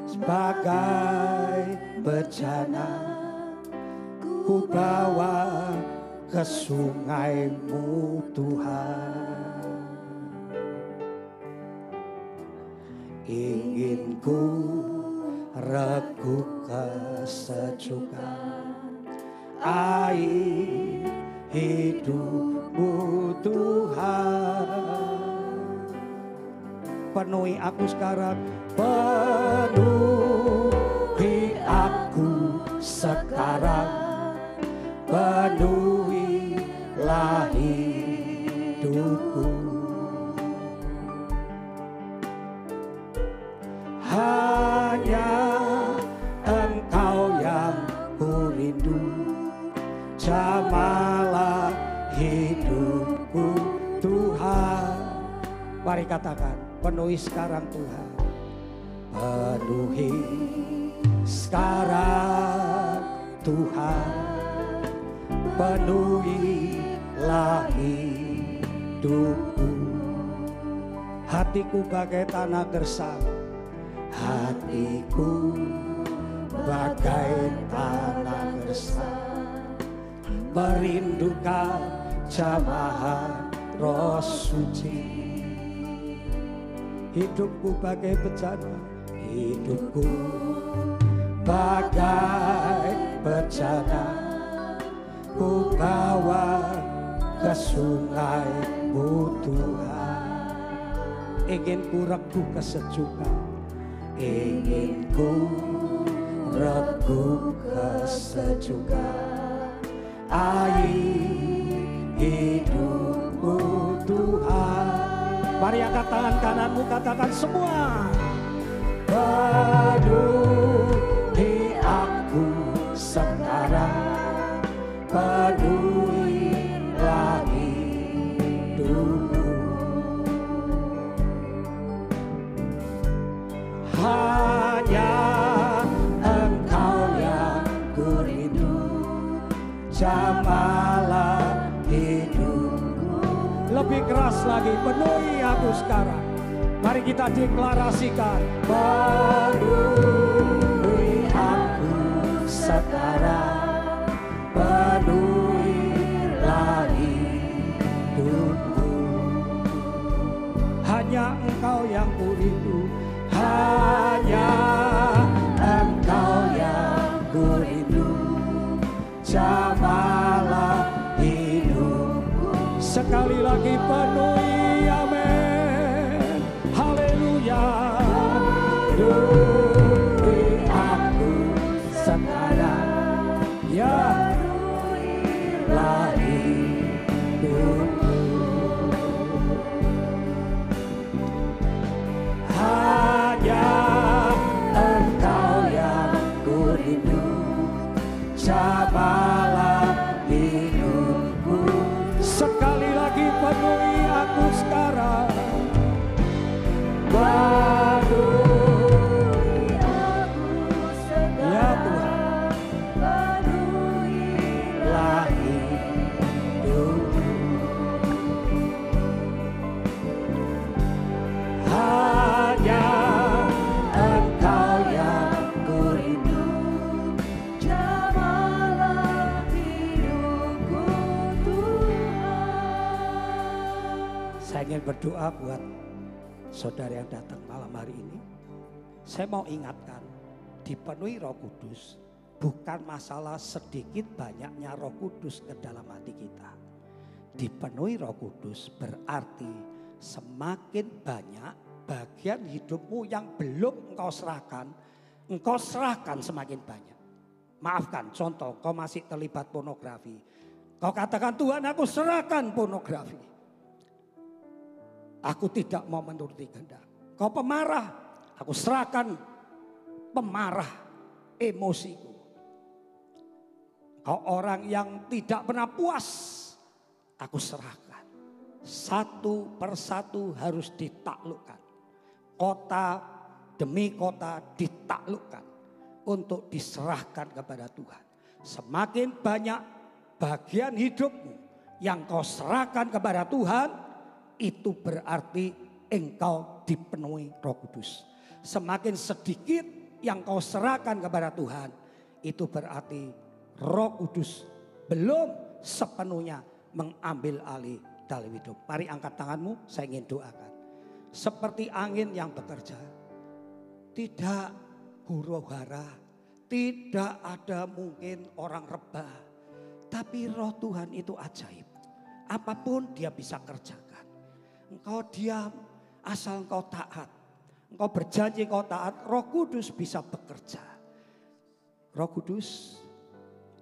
sebagai bejana, ku bawa ke sungai-Mu Tuhan. Ingin ku regu kesejukan air hidupmu Tuhan. Penuhi aku sekarang, penuhi aku sekarang, penuhilah hidupku. Hanya Engkau yang ku rindu, jamalah hidupku Tuhan. Mari katakan, penuhi sekarang Tuhan. Penuhi sekarang Tuhan, penuhilah hidupku. Hatiku bagai tanah gersang, hatiku bagai tanah gersang, merindukan jamahan Roh Suci. Hidupku bagai bejana, hidupku bagai bejana, ku bawa ke sungai-Mu Tuhan. Ingin ku regu kesejukan, ingin ku regu kesejukan air hidupmu Tuhan. Mari angkat tangan kananmu, katakan semua. Penuhi aku sekarang, penuhilah hidupku. Hanya Engkau yang ku rindu, jamalah hidupku. Lebih keras lagi, penuhi aku sekarang. Mari kita deklarasikan, penuhi aku sekarang, penuhilah hidupku. Hanya Engkau yang ku rindu, hanya Engkau yang ku rindu, jamalah hidupku. Sekali lagi penuhi, amin. Haleluya. Penuhi aku sekarang, ya penuhilah hidupku. Hanya Engkau yang ku rindu, jamalah hidupku. Sekali lagi penuhi aku sekarang. Penuhi aku sekarang. Ya Tuhan. Penuhilah hidupku. Hanya Engkau yang ku rindu, jamalah hidupku Tuhan. Saya ingin berdoa buat saudara yang datang malam hari ini. Saya mau ingatkan, dipenuhi Roh Kudus bukan masalah sedikit banyaknya Roh Kudus ke dalam hati kita. Dipenuhi Roh Kudus berarti semakin banyak bagian hidupmu yang belum engkau serahkan semakin banyak. Maafkan, contoh kau masih terlibat pornografi. Kau katakan, Tuhan aku serahkan pornografi. Aku tidak mau menuruti kehendak. Kau pemarah, aku serahkan pemarah emosiku. Kau orang yang tidak pernah puas, aku serahkan. Satu persatu harus ditaklukkan. Kota demi kota ditaklukkan untuk diserahkan kepada Tuhan. Semakin banyak bagian hidupmu yang kau serahkan kepada Tuhan, itu berarti engkau dipenuhi Roh Kudus. Semakin sedikit yang kau serahkan kepada Tuhan, itu berarti Roh Kudus belum sepenuhnya mengambil alih dalam hidup. Mari angkat tanganmu, saya ingin doakan. Seperti angin yang bekerja, tidak huru-hara, tidak ada mungkin orang rebah, tapi Roh Tuhan itu ajaib. Apapun dia bisa kerjakan. Engkau diam, asal engkau taat. Engkau berjanji engkau taat, Roh Kudus bisa bekerja. Roh Kudus,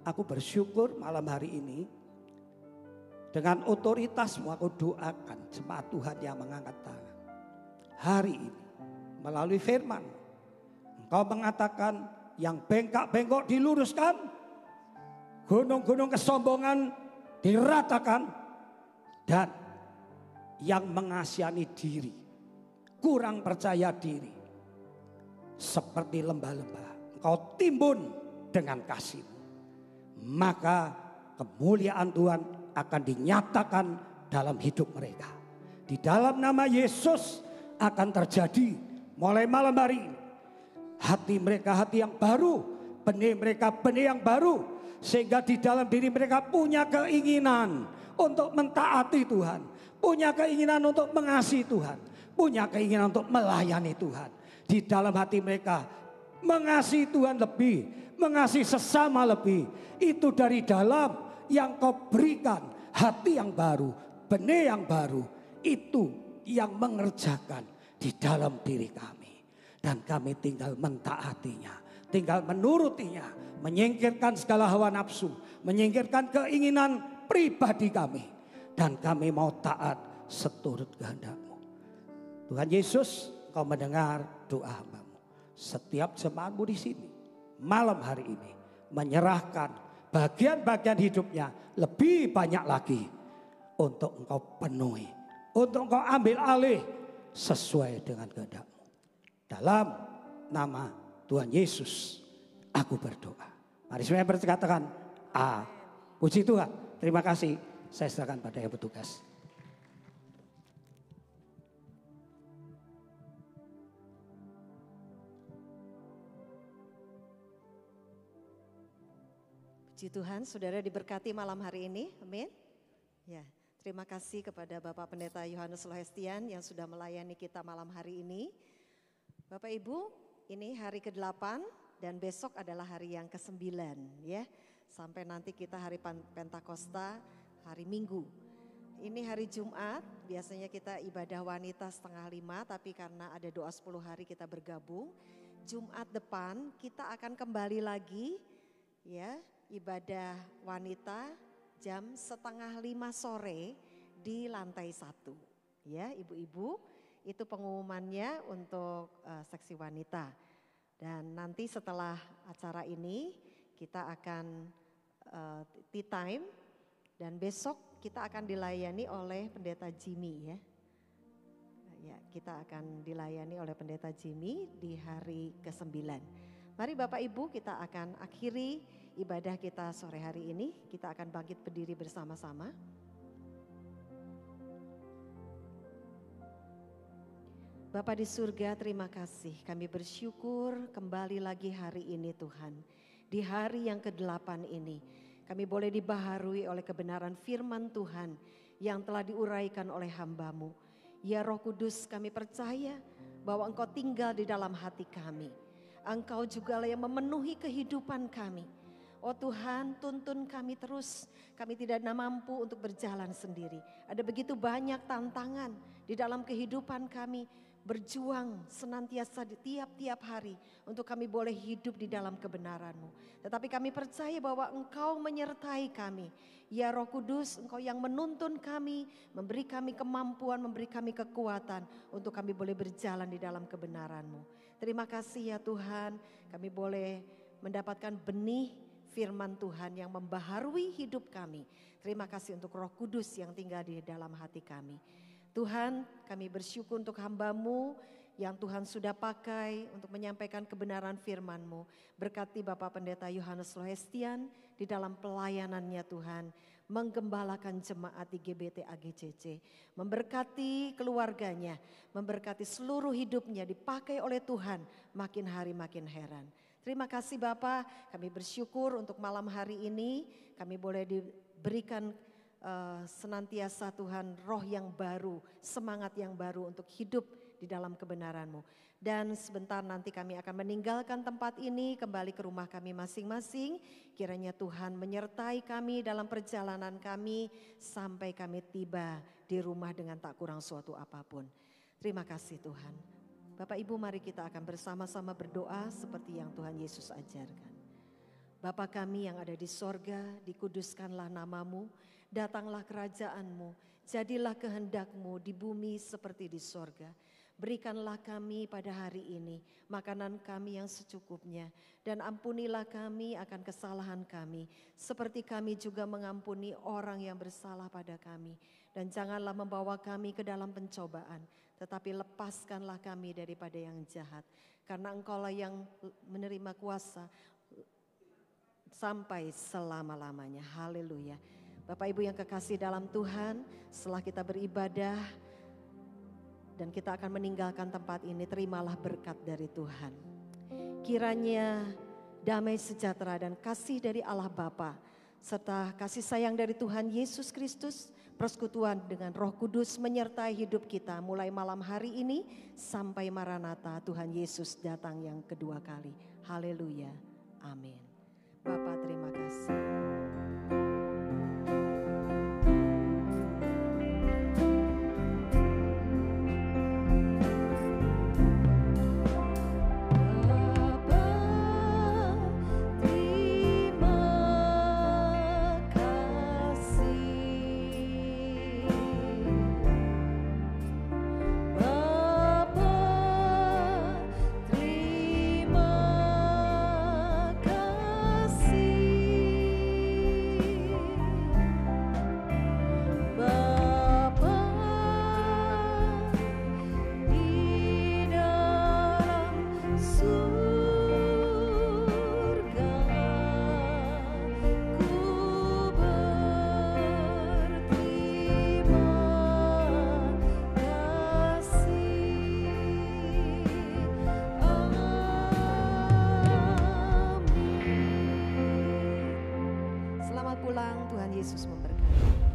aku bersyukur malam hari ini. Dengan otoritasmu aku doakan jemaat Tuhan yang mengangkat tangan. Hari ini melalui firman, engkau mengatakan yang bengkak-bengkok diluruskan. Gunung-gunung kesombongan diratakan. Dan yang mengasihani diri, kurang percaya diri, seperti lembah-lembah, engkau timbun dengan kasih-Mu. Maka kemuliaan Tuhan akan dinyatakan dalam hidup mereka. Di dalam nama Yesus akan terjadi mulai malam hari ini. Hati mereka hati yang baru, benih mereka benih yang baru. Sehingga di dalam diri mereka punya keinginan untuk mentaati Tuhan. Punya keinginan untuk mengasihi Tuhan. Punya keinginan untuk melayani Tuhan. Di dalam hati mereka mengasihi Tuhan lebih. Mengasihi sesama lebih. Itu dari dalam yang kau berikan. Hati yang baru. Benih yang baru. Itu yang mengerjakan di dalam diri kami. Dan kami tinggal mentaatinya. Tinggal menurutinya. Menyingkirkan segala hawa nafsu. Menyingkirkan keinginan pribadi kami. Dan kami mau taat seturut kehendak-Mu. Tuhan Yesus, Kau mendengar doa hamba-Mu. Setiap jemaat-Mu di sini malam hari ini menyerahkan bagian-bagian hidupnya lebih banyak lagi untuk Engkau penuhi, untuk Engkau ambil alih sesuai dengan kehendak-Mu. Dalam nama Tuhan Yesus aku berdoa. Mari semua berkatakan, puji Tuhan. Terima kasih. Saya serahkan pada yang bertugas. Puji Tuhan, saudara diberkati malam hari ini. Amin. Ya, terima kasih kepada Bapak Pendeta Yohanes Lohestian yang sudah melayani kita malam hari ini. Bapak Ibu, ini hari ke-8 dan besok adalah hari yang ke-9 ya. Sampai nanti kita hari Pentakosta, hari Minggu. Ini hari Jumat, biasanya kita ibadah wanita 4:30, tapi karena ada doa 10 hari kita bergabung. Jumat depan kita akan kembali lagi ya, ibadah wanita jam 4:30 sore di lantai 1. Ya, ibu-ibu, itu pengumumannya untuk seksi wanita. Dan nanti setelah acara ini kita akan tea time dan besok kita akan dilayani oleh Pendeta Jimmy ya. Ya, kita akan dilayani oleh Pendeta Jimmy di hari ke-9. Mari Bapak Ibu, kita akan akhiri ibadah kita sore hari ini. Kita akan bangkit berdiri bersama-sama. Bapa di surga, terima kasih. Kami bersyukur kembali lagi hari ini Tuhan. Di hari yang ke-8 ini, kami boleh dibaharui oleh kebenaran firman Tuhan yang telah diuraikan oleh hamba-Mu. Ya Roh Kudus, kami percaya bahwa Engkau tinggal di dalam hati kami. Engkau jugalah yang memenuhi kehidupan kami. Oh Tuhan, tuntun kami terus. Kami tidak mampu untuk berjalan sendiri. Ada begitu banyak tantangan di dalam kehidupan kami. Berjuang senantiasa di tiap-tiap hari untuk kami boleh hidup di dalam kebenaran-Mu. Tetapi kami percaya bahwa Engkau menyertai kami. Ya Roh Kudus, Engkau yang menuntun kami, memberi kami kemampuan, memberi kami kekuatan untuk kami boleh berjalan di dalam kebenaran-Mu. Terima kasih ya Tuhan, kami boleh mendapatkan benih firman Tuhan yang membaharui hidup kami. Terima kasih untuk Roh Kudus yang tinggal di dalam hati kami. Tuhan, kami bersyukur untuk hamba-Mu yang Tuhan sudah pakai untuk menyampaikan kebenaran firman-Mu. Berkati Bapak Pendeta Yohanes Lohestian di dalam pelayanannya Tuhan. Menggembalakan jemaat di GBT AGCC. Memberkati keluarganya, memberkati seluruh hidupnya dipakai oleh Tuhan makin hari makin heran. Terima kasih Bapak, kami bersyukur untuk malam hari ini kami boleh diberikan senantiasa Tuhan roh yang baru, semangat yang baru untuk hidup di dalam kebenaran-Mu. Dan sebentar nanti kami akan meninggalkan tempat ini, kembali ke rumah kami masing-masing. Kiranya Tuhan menyertai kami dalam perjalanan kami sampai kami tiba di rumah dengan tak kurang suatu apapun. Terima kasih Tuhan. Bapak Ibu, mari kita akan bersama-sama berdoa seperti yang Tuhan Yesus ajarkan. Bapa kami yang ada di sorga, dikuduskanlah nama-Mu. Datanglah kerajaan-Mu, jadilah kehendak-Mu di bumi seperti di sorga. Berikanlah kami pada hari ini makanan kami yang secukupnya. Dan ampunilah kami akan kesalahan kami, seperti kami juga mengampuni orang yang bersalah pada kami. Dan janganlah membawa kami ke dalam pencobaan, tetapi lepaskanlah kami daripada yang jahat. Karena Engkaulah yang menerima kuasa sampai selama-lamanya. Haleluya. Bapak Ibu yang kekasih dalam Tuhan, setelah kita beribadah dan kita akan meninggalkan tempat ini, terimalah berkat dari Tuhan. Kiranya damai sejahtera dan kasih dari Allah Bapa serta kasih sayang dari Tuhan Yesus Kristus, persekutuan dengan Roh Kudus menyertai hidup kita mulai malam hari ini sampai Maranatha Tuhan Yesus datang yang kedua kali. Haleluya. Amin. Bapak terima kasih. Tuhan Yesus memberkati.